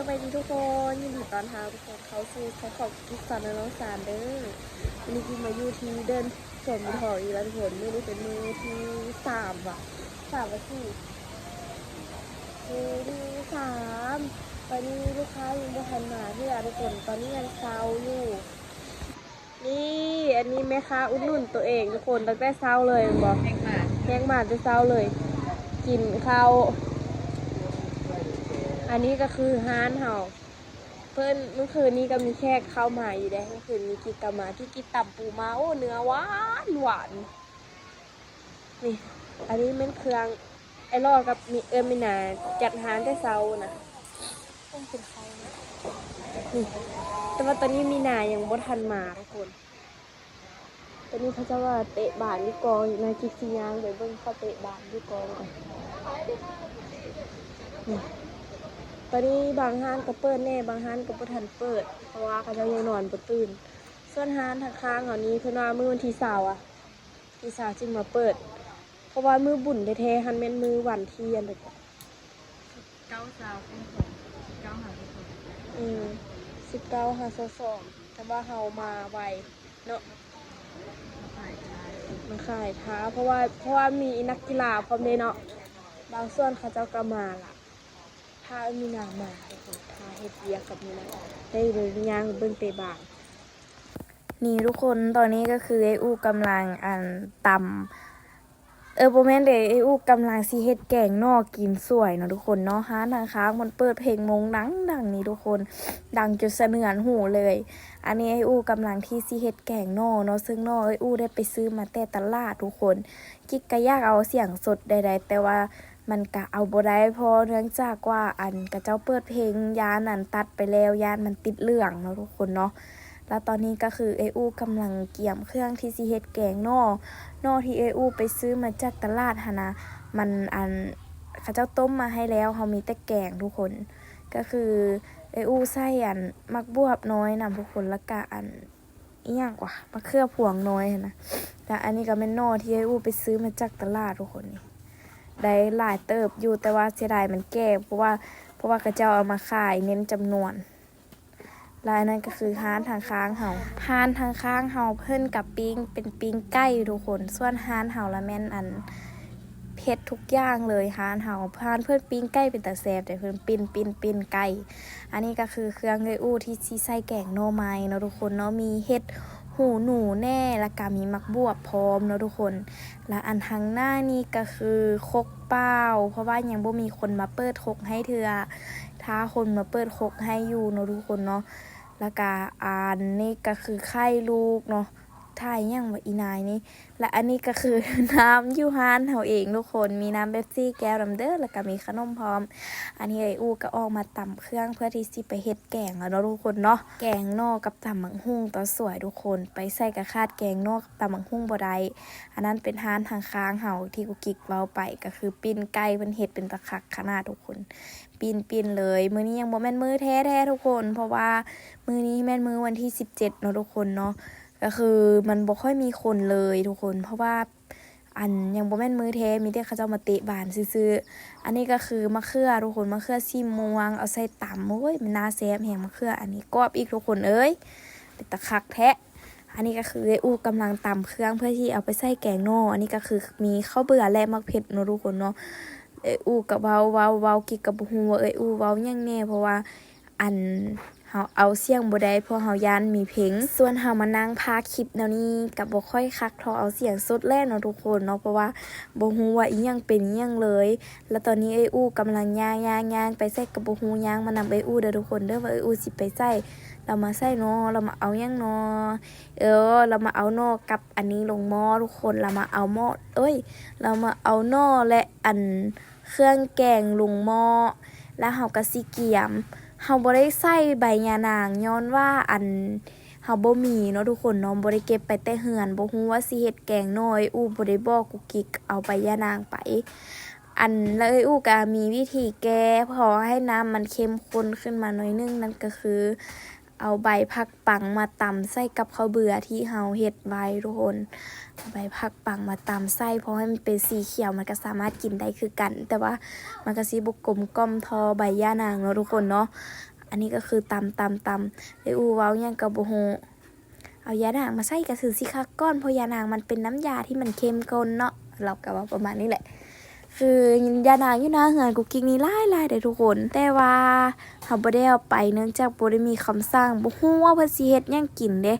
บายดีทุกคนยินดีต้อนรับทุกคนเข้าสู่ช่องของกิฟต์สอนน้องสารเด้อวันนี้กินมาอยู่ที่เดินสวนบุญหออีกแล้วทุกคนมื้อนี้เป็นมื้อที่3 ว่ะ 3 วันที่มื้อที่3ตอนนี้ลูกค้ายังไม่ทันมาที่ร้านทุกคนตอนนี้ยังเช้าอยู่นี่อันนี้แม่ค้าอุดหนุนตัวเองทุกคนตั้งแต่เช้าเลยบอกแยงมาแต่เช้าเลยกินข้าวอันนี้ก็คือฮานเห่าเพื่อนเมื่อคืนนี้ก็มีแขกเข้ามาอยู่ได้เมื่อคืนมีกิจกรรมมาที่กินตับปูมาโอ้เนื้อหวานหวานนี่อันนี้เป็นเครื่องไอ้รอดกับมีมินาจัดฮานได้เซานะต้องเป็นเขานะนี่แต่ว่าตอนนี้มีนายังบ่ทันมาทุกคนตอนนี้เขาจะว่าเตะบาสลูกกองอยู่ในกิจสิยางเดี๋ยวเบิ่งเขาเตะบาสลูกกองก่อนนี่ตอนนี้บางห้านก็เปิดแน่บางห้านก็บ่ทันเปิดเพราะว่าเขาจะยังนอนบ่ตื่นส่วนห้านทางข้างเหล่านี้เพิ่นว่ามื้อวันที่20ที่20จึงมาเปิดเพราะว่ามื้อบุญแท้ๆหันแม่นมื้อวันเที่ยงเด้อ9 เป็นของ9หาเป็นของ19/52แต่ว่าเฮามาไวเนาะมาขายท้าเพราะว่ามีนักกีฬาพร้อมเด้เนาะบางส่วนเขาเจ้าก็มาล่ะถ้ามีนามาถ้าเฮ็ดเวียกกับมีนาได้เลยย่างเบิ่งเตะบาสนี่ทุกคนตอนนี้ก็คือไอ้อูกำลังตำบ่แม่นเด้ไอ้อูกำลังสิเฮ็ดแกงนอกกินสวยเนาะทุกคนเนาะร้านข้างๆมันเปิดเพลงมงดังนี่ทุกคนดังจนสะเทือนหูเลยอันนี้ไอ้อูกำลังที่สิเฮ็ดแกงนอกเนาะซึ่งนอกไอ้อูได้ไปซื้อมาแต่ตลาดทุกคนกิ๊กก็อยากเอาเสียงสดใดๆแต่ว่ามันก็เอาบ่ได้เพราะเนื่องจากว่ากะเจ้าเปิดเพลงยานนั้นตัดไปแล้วยานมันติดเรื่องเนาะทุกคนเนาะแล้วตอนนี้ก็คือไออูกำลังเกี่ยมเครื่องที่สิเฮ็ดแกงนอที่ไออูไปซื้อมาจากตลาดหั่นนะมันเขาเจ้าต้มมาให้แล้วเฮามีแต่แกงทุกคนก็คือไออูใส่มักบวบน้อยนำทุกคนแล้วก็อีหยังกว่ามะเขือพวงน้อยหั่นนะแต่อันนี้ก็แม่นนอที่ไออูไปซื้อมาจากตลาดทุกคนนี่ได้หลายเติบอยู่แต่ว่าเสียดายมันแก่เพราะว่าเขาเจ้าเอามาขายเน้นจำนวนลายนั้นก็คือห้านทางค้างเห่าห้านทางค้างเห่าเพิ่นกับปิ้งเป็นปิ้งไก่ทุกคนส่วนห้านเห่าละแม่นเผ็ดทุกอย่างเลยห้านเห่าห้านเพิ่นปิ้งไก่เป็นตาแซ่บแต่เพิ่นปิ้นไก่อันนี้ก็คือเครื่องเลยอู้ที่สิใส่แกงหน่อไม้เนาะทุกคนเนาะมีเห็ดหูหนูแน่แล้วก็มีมักบวบพร้อมเนาะทุกคนและอันทางหน้านี่ก็คือคกเปล่าเพราะว่ายังบ่มีคนมาเปิดคกให้เทื่อถ้าคนมาเปิดคกให้อยู่เนาะทุกคนเนาะแล้วก็นี่ก็คือไข่ลูกเนาะถ่ายยังว่าอีนายนี่และอันนี้ก็คือ น้ำยูฮานเฮาเองทุกคนมีน้ำเบปซี่แก้วดำเด้อแล้วก็มีขนมพร้อมอันนี้ไออูก็ออกมาตำเครื่องเพื่อที่สิไปเฮ็ดแกงแล้วเนาะทุกคนเนาะแกงนอกกับตำบักหุ่งต่อสวยทุกคนไปใส่กระคาดแกงนอกกับตำบักหุ่งบ่ได้อันนั้นเป็นร้านทางค้างเฮาที่กูกิกเว้าไปก็คือปิ้นไก่เพิ่นเฮ็ดเป็นตะคักขนาดทุกคนปิ้นเลยมื้อนี้ยังบ่แม่นมื้อแท้ๆทุกคนเพราะว่ามื้อนี้แม่นมื้อวันที่17เนาะทุกคนเนาะก็คือมันบ่ค่อยมีคนเลยทุกคนเพราะว่ายังบ่แม่นมื้อแท้มีแต่เขาเจ้ามาเตะบานซื่อๆอันนี้ก็คือมะเขือทุกคนมะเขือสีม่วงเอาใส่ตำโอ้ยมันน่าแซ่บแฮงมะเขืออันนี้กรอบอีกทุกคนเอ้ยเป็นตะคักแท้อันนี้ก็คือไอ้อูกำลังตำเครื่องเพื่อที่เอาไปใส่แกงนออันนี้ก็คือมีข้าวเบื่อและมักเผ็ดเนาะทุกคนเนาะไอ้อูก็เว้ากิกกับบ่ฮู้ว่าไอ้อูเว้าหยังแน่เพราะว่าเฮาเอาเสียงบ่ได้เพราะเฮาย่านมีเพลงส่วนเฮามานั่งพากคลิปแนวนี้ก็บ่ค่อยคักเท่าเอาเสียงสดแล่เนาะทุกคนเนาะเพราะว่าบ่ฮู้ว่าอีหยังเป็นอีหยังเลยแล้วตอนนี้ไอ้อูกำลังย่างไปใส่กับบ่ฮู้ย่างมานำไอ้อูเด้อทุกคนเด้อว่าไอ้อูสิไปใส่เรามาใส่เนาะเรามาเอาหยังเนาะเรามาเอานอกับอันนี้ลงหม้อทุกคนเรามาเอาหม้อเรามาเอานอและเครื่องแกงลงหม้อแล้วเฮาก็สิเกี่ยมเฮาบ่ได้ใส่ใบยานางย้อนว่าเฮาบ่มีเนาะทุกคนเนาะบ่ได้เก็บไปแต่เฮือนบ่ฮู้ว่าสิเฮ็ดแกงน้อยอู้บ่ได้บอกกุกกิกเอาใบยานางไปแล้วอู้ก็มีวิธีแก้พอให้น้ำมันเข้มข้นขึ้นมาหน่อยนึงนั่นก็คือเอาใบผักปังมาตำใส่กับข้าวเบื่อที่เฮาเฮ็ดไว้ทุกคนใบผักปังมาตำใส่เพราะให้มันเป็นสีเขียวมันก็สามารถกินได้คือกันแต่ว่ามันก็สิบ่กลมกล่อมทอใบย่านางเนาะทุกคนเนาะ อันนี้ก็คือตำไออูเว้าหยังกับโบโฮเอายานางมาใส่กระสือสิคักก้อนเพราะยานางมันเป็นน้ำยาที่มันเข้มข้นเนาะเราก็ว่าประมาณนี้แหละคือยานางอยู่นะเหือนกูกินนี่หลายๆเด้อทุกคนแต่ว่าเฮาบ่ได้เอาไปเนื่องจากบ่ได้มีคำสั่งบ่ฮู้ว่าเพิ่นสิเฮ็ดหยังกินเด้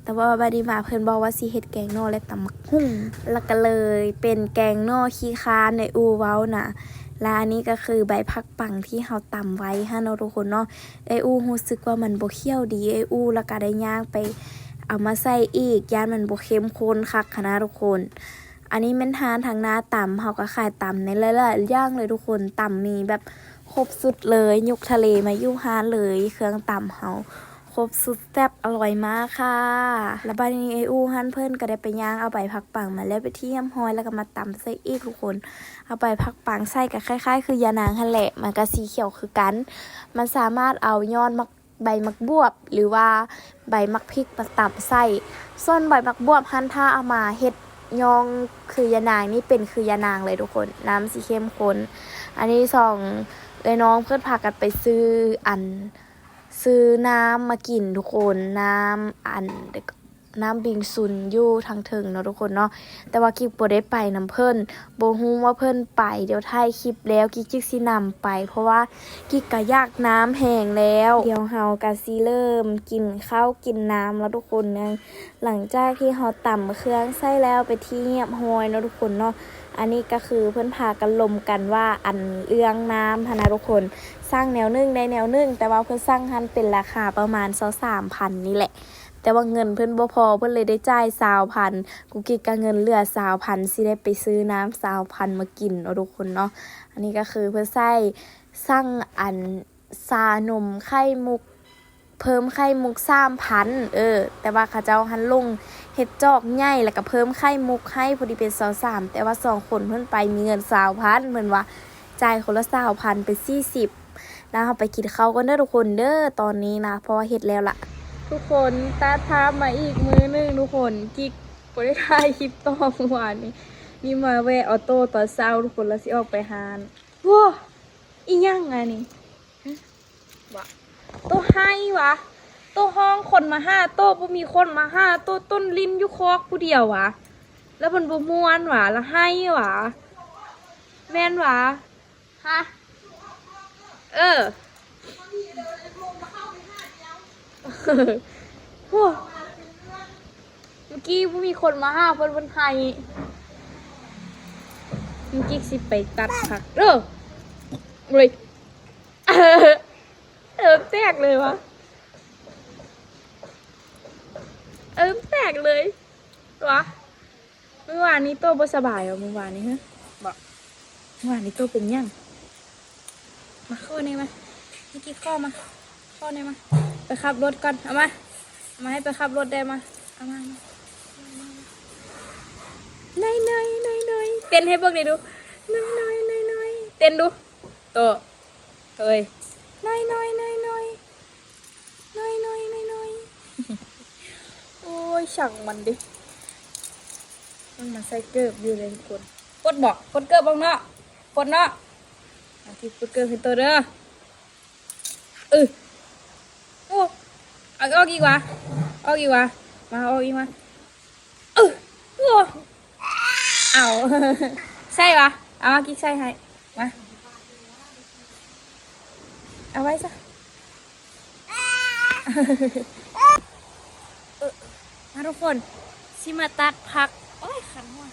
แต่ว่าบัดนี้มาเพิ่นบอกว่าสิเฮ็ดแกงหน่อและตำบักหุ่งแล้วก็เลยเป็นแกงหน่อขี้คานในอูเว้าน่ะและอันนี้ก็คือใบผักปังที่เฮาตำไว้ฮะเนาะทุกคนเนาะไออูรู้สึกว่ามันบ่เคี่ยวดีไออูแล้วก็ได้ย่างไปเอามาใส่อีกย่านมันบ่เข้มข้นคักค่ะนะทุกคนอันนี้แม่นทานทางหน้าตำเฮาก็ขายตำในหลายๆอย่างเลยทุกคนตำมีแบบครบสุดเลยยกทะเลมาอยู่ฮานเลยเครื่องตำเฮาครบสุดแซ่บอร่อยมากค่ะแล้วบัดนี้ไออูฮั่นเพิ่นก็ได้ไปย่างเอาใบผักปังมาแล้วไปเทียมฮอยแล้วก็มาตำใส่อีกทุกคนเอาใบผักปังใส่ก็คล้ายๆคือยานางหั่นแหละมันก็สีเขียวคือกันมันสามารถเอายอดใบมักบวบหรือว่าใบมักพริกมาตำใส่ส่วนใบมักบวบหั่นถ้าเอามาเฮ็ดยองคือยานางนี่เป็นคือยานางเลยทุกคนน้ำสีเข้มข้นอันนี้สองเลยน้องเพื่อนพากันไปซื้อน้ำมากินทุกคนน้ำบิงซุนอยู่ทางถึงเนาะทุกคนเนาะแต่ว่ากิ๊กบ่ได้ไปน้ำเพิ่นบ่ฮู้ว่าเพิ่นไปเดี๋ยวถ่ายคลิปแล้วกิ๊กสินำไปเพราะว่ากิ๊กก็อยากน้ำแห้งแล้วเดี๋ยวเฮาก็สิเริ่มกินข้าวกินน้ำแล้วทุกคนนะหลังจากที่เฮาตำเครื่องใส่แล้วไปที่เงียบฮอยเนาะทุกคนเนาะอันนี้ก็คือเพิ่นพากันลมกันว่าอันเรื่องน้ำพะนะทุกคนสร้างแนวนึงได้แนวนึงแต่ว่าเพิ่นสร้างหันเป็นราคาประมาณ 23,000 นี่แหละแต่ว่าเงินเพิ่นบ่พอเพิ่นเลยได้จ่าย 20,000 กูกิกก็เงินเหลือ 20,000 สิได้ไปซื้อน้ำ 20,000 มากินเนาะทุกคนเนาะอันนี้ก็คือเพิ่นสั่งอันชานมไข่มุกเพิ่มไข่มุก 3,000 แต่ว่าเขาเจ้าหันลงเฮ็ดจอกใหญ่แล้วก็เพิ่มไข่มุกให้พอดีเป็น23แต่ว่า2คนเพิ่นไปมีเงิน 20,000 เหมือนว่าจ่ายคนละ 20,000 เป็น 40แล้วเฮาไปกินข้าวกันเด้อทุกคนเด้อตอนนี้นะเพราะว่าเฮ็ดแล้วล่ะทุกคนตาทามมาอีกมื้อนึงทุกคนกิ๊กบ่ได้ถ่ายคลิปต่อเมื่อวานนี้มีมาแวะออโต้ตอนเช้าทุกคนแล้วสิออกไปหาว้าอีหยังอันนี้วะโตให้วะโตห้องคนมาห้าโตบ่มีคนมาห้าโตต้นลิ้นอยู่คอกผู้เดียววะแล้วมันบ่ม่วนวะแล้วให้วะแม่นวะฮะโอ้เมื่อกี้มีคนมาห้าเพิ่นไห้เมื่อกี้สิไปตัดผักเลยแตกเลยวะแตกเลยวะเมื่อวานนี้โตบ่สบายเหรอเมื่อวานนี้ฮะบอกเมื่อวานนี้โตเป็นยังมาเข้าในมาเมื่อกี้เข้ามาไปขับรถก่อนเอามาให้ไปขับรถได้มาเอามาเต้นให้เบิ่งได้ดูน้อยเต้นดูโตเฮ้ยน้อยโอ้ยช่างมันดิมันใส่เกิบอยู่เลยทุกคนกดเกิบบ้างเนาะกดเนาะที่กดเกิบให้ตัวเด้อโอ้เอาอีกวะมาเอาอีกมาโอ้เอาใช่ปะเอามากิ๊กใส่ให้มาเอาไว้ซะมาทุกคนชิมาตัดผักโอ้ยขันหัว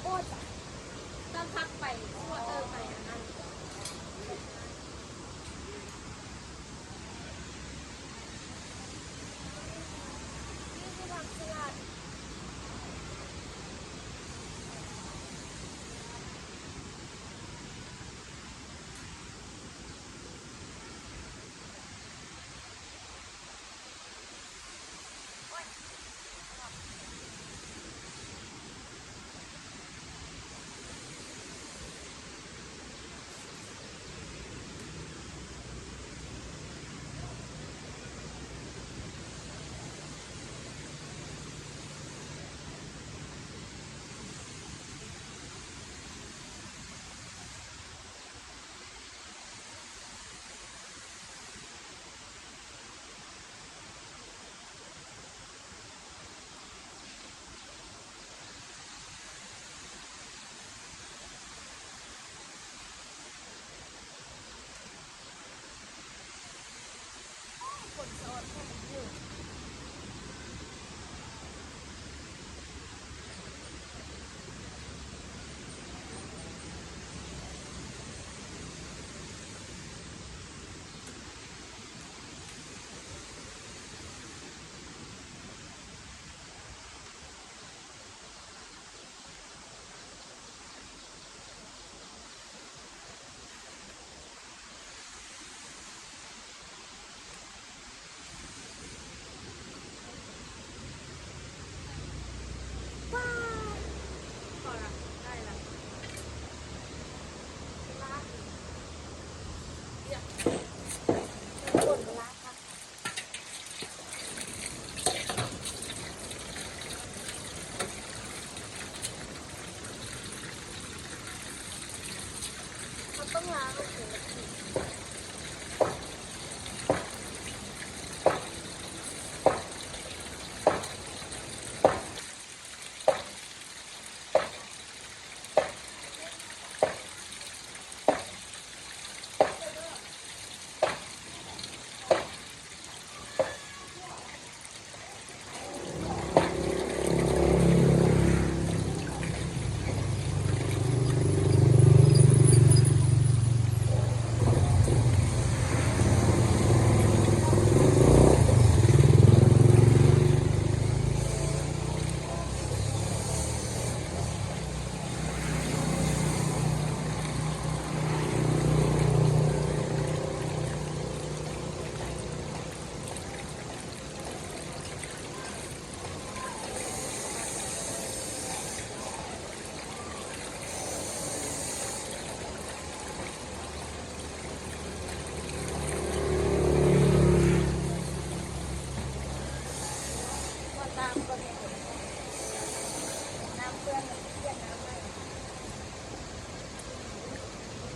โอ้ยตัดผักไปไปอันนั้น ล้างโอเค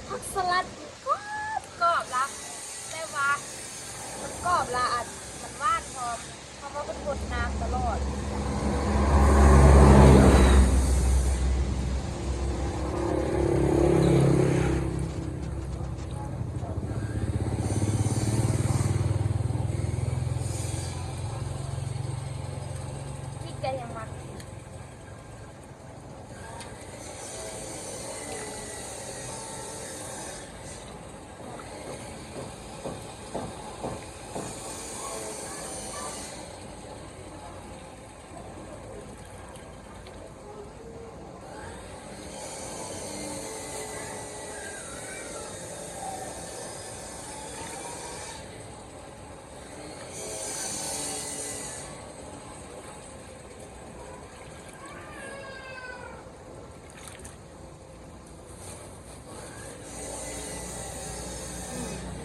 ผักสลัดกรอบละแต่ว่ามันกรอบละอันมันหวานพร้อมเพราะว่ามันกดน้ำตลอดนี่แกยังมัก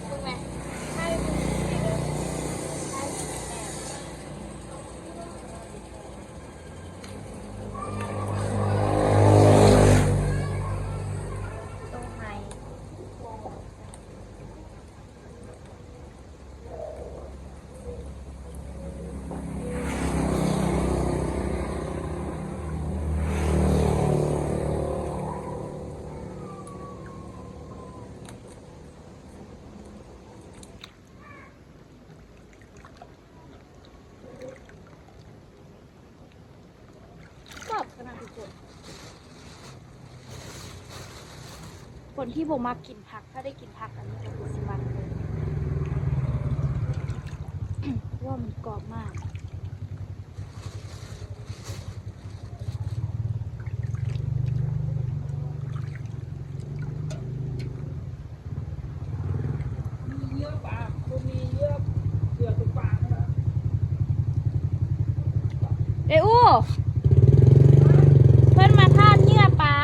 ถูกไหมใช่ใช่ตรงไหน กรอบขนาดทุกคนที่บ่มักกินผักถ้าได้กินผักอันนี้จะรู้สึกมันเลย เพราะว่ามันกรอบมากมีเยอะปากตัวมีเยอะเกลือตัวปากนะ เอ้ยอู้เพื่อนมาทานเนื้อปลา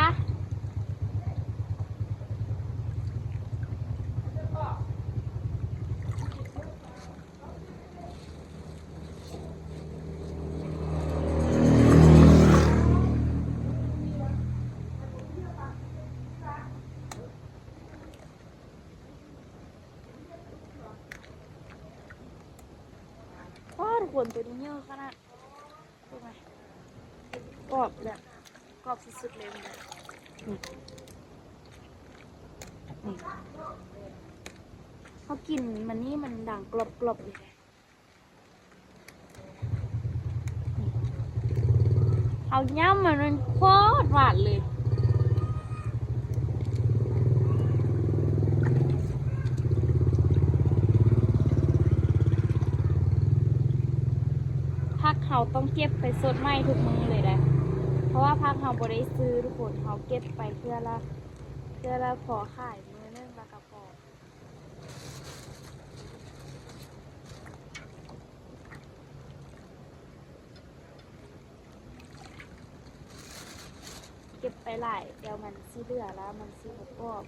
ทุกคนตัวนี้เยอะขนาดดูไหมกรอบแบบกรอบสุดๆเลยมันเลยนี่เขากินมันนี่มันด่างกรอบๆเลยเอาย่ำมันโคตรหวานเลยผักเขาต้องเก็บไปสดใหม่ทุกมื้อเลยนะเพราะว่าผักเขาบ่ได้ซื้อทุกคนเขาเก็บไปเพื่อละพอขายมื้อนึงแล้วก็พอเก็บไปหลายเดี๋ยวมันสิเหลือแล้วมันสิบ่กรอบ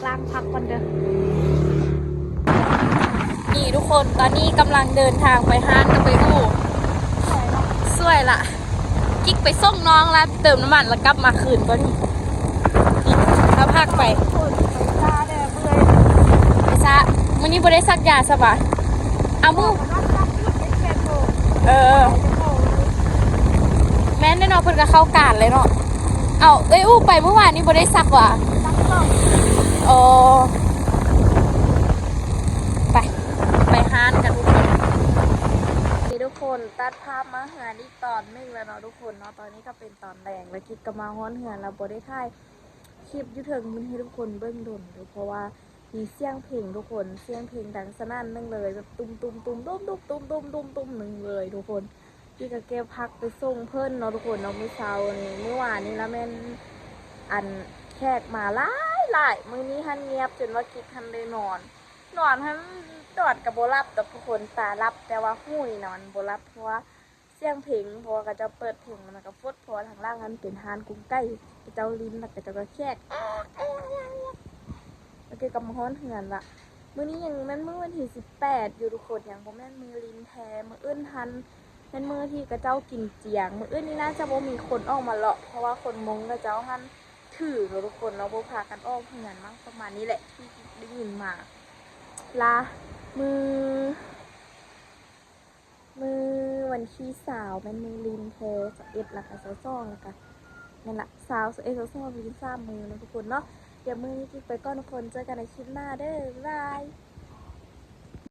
ล้างพักก่อนเด้อนี่ทุกคนตอนนี้กำลังเดินทางไปห้างกับไปอู่สวยละกิ๊กไปส่งน้องแล้วเติมน้ำมันแล้วกลับมาคืนก่อนนี่แล้วพักไป ฝุ่นตาแดดเบื่อ ไอ้ซะวันนี้บ่ได้ซักยาซะบ่ะเอามู มันรักรักที่เป็นแค่โถ เออ จะโถ แม่นได้เนาะเพิ่นก็เข้ากาดเลยเนาะเอาอู้ไปเมื่อวานนี้บ่ได้ซักว่ะ รักต้อง โอ้ไปห้านกันทุกคนนี่ทุกคนตัดภาพมาหาอีกตอนหนึงแล้วเนาะทุกคนเนาะตอนนี้ก็เป็นตอนแดงแล้วคิดก็มาฮ้อนเหือนแล้วบ่ได้ถ่ายคลิปอยู่เถิงมันให้ทุกคนเบิ่งดนดูเพราะว่ามีเสียงเพลงทุกคนเสียงเพลงดังสนั่นนึงเลยแบบตุ้มตุ้มตุ้มตุ้มตุ้มตุ้มตุ้มตุ้มตุ้มหนึ่งเลยทุกคนพี่ก็เก็บพักไปส่งเพิ่นเนาะทุกคนเนาะมื้อเช้านี่เมื่อวานนี้แล้วแม่นอันแขกมาหลายมื้อนี้หันเงียบจนว่าคิดทันได้นอนหันนอนกับบ่หลับดอกทุกคนตาหลับแต่ว่าหูนี่นอนบ่หลับเพราะว่าเสียงเพลงเพราะว่าก็จะเปิดเพลงมันก็ฟดเพราะว่าทางล่างนั้นเป็นฮานกุ้งไก่เจ้าลิ้นแล้วก็เจ้าก็แขกแล้วก็กำฮ้อนเหือนละมื้อนี้ยังแม่นมื้อวันที่18อยู่ทุกคนยังบ่แม่นมื้อลิ้นแท้มื้ออื่นทันแม่นมื้อที่กระเจ้ากินเจียงมื้ออื่นนี่น่าจะบ่มีคนออกมาเลาะเพราะว่าคนมงกระเจ้าหันถือเนาะทุกคนเนาะบ่พากันออกเหือนมั้งประมาณนี้แหละที่ได้ยินมาลามือวันที่สาวแม่นมือลินแท้21แล้วก็22แล้วก็นั่นล่ะสาว21 22ลิน3มือเนาะทุกคนเนาะเดี๋ยวมือนี้กิ๊กไปก่อนทุกคนเจอกันในคลิปหน้าเด้อบ๊ายบาย